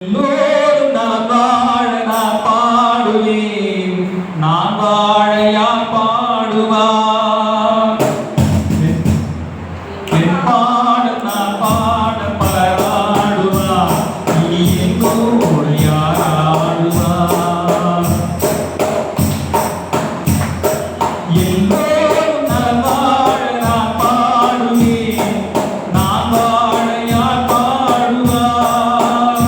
எல்லோரும் நான் வாழ நான் பாடுவேன், நான் வாழ யார் பாடுவார்? என் பாட நான் பாட பலர் ஆடுவார், இனி எங்கோடு யார் ஆடுவார்? எல்லோரும் நான் வாழ நான் பாடுவேன், நான் வாழ யார் பாடுவார்?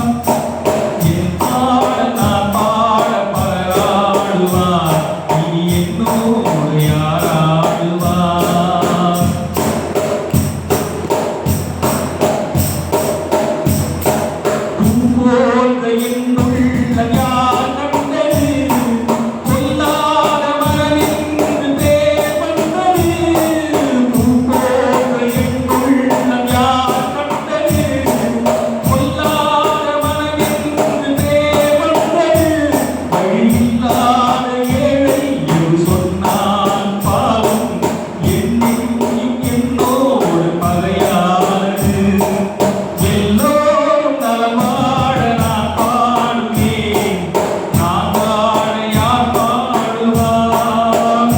என் பாட நான் பாட பலர் ஆடுவார், இனி என்னோடு யார் ஆடுவார்? பூவோர்ந்த என்னுள்ளம் யார் கண்டது? பொல்லாத மனமின்று பேர் வந்தது. பூவோர்ந்த என்னுள்ளம் யார் கண்டது? பொல்லாத மனமின்று பேர் வந்தது. வழியில்லாத ஏழை என்று சொன்னான் பாவம், என்னையும் என்னோடு பகையானது. எல்லோரும் நலமாட நான் பாடுவேன், நான் வாழ யார் பாடுவார்?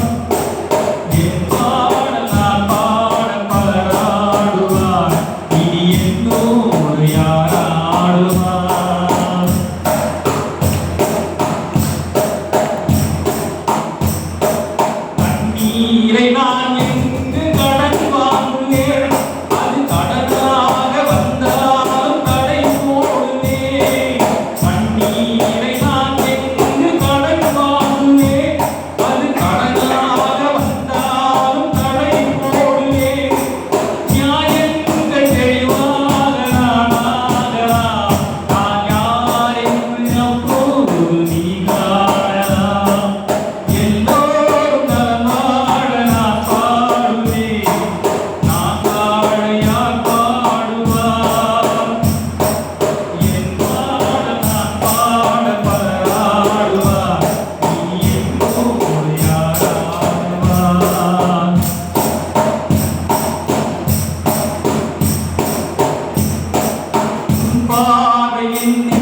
என் பாட நான் பாட பலர் ஆடுவார், இனி என்னோடு யார் ஆடுவார்? தண்ணீரை நான் எங்கு கடன் வாங்குவேன், அது கடனாக வந்தாலும் கடை போடுவேன். தண்ணீரை நான் எங்கு கடன் வாங்குவேன், அது கடனாக வந்தாலும் கடை போடுவேன். நியாயங்கள் தெளிவாக நான் ஆகலாம், நான் யார் என்று அப்போது நீ காணலாம். எல்லோரும் நலமாட நான் பாடுவேன், நான் வாழ யார் பாடுவார்? என் பாட நான் பாட பலர் ஆடுவார், இனி என்னோடு யார் ஆடுவார்? உன் பார்வை என்னை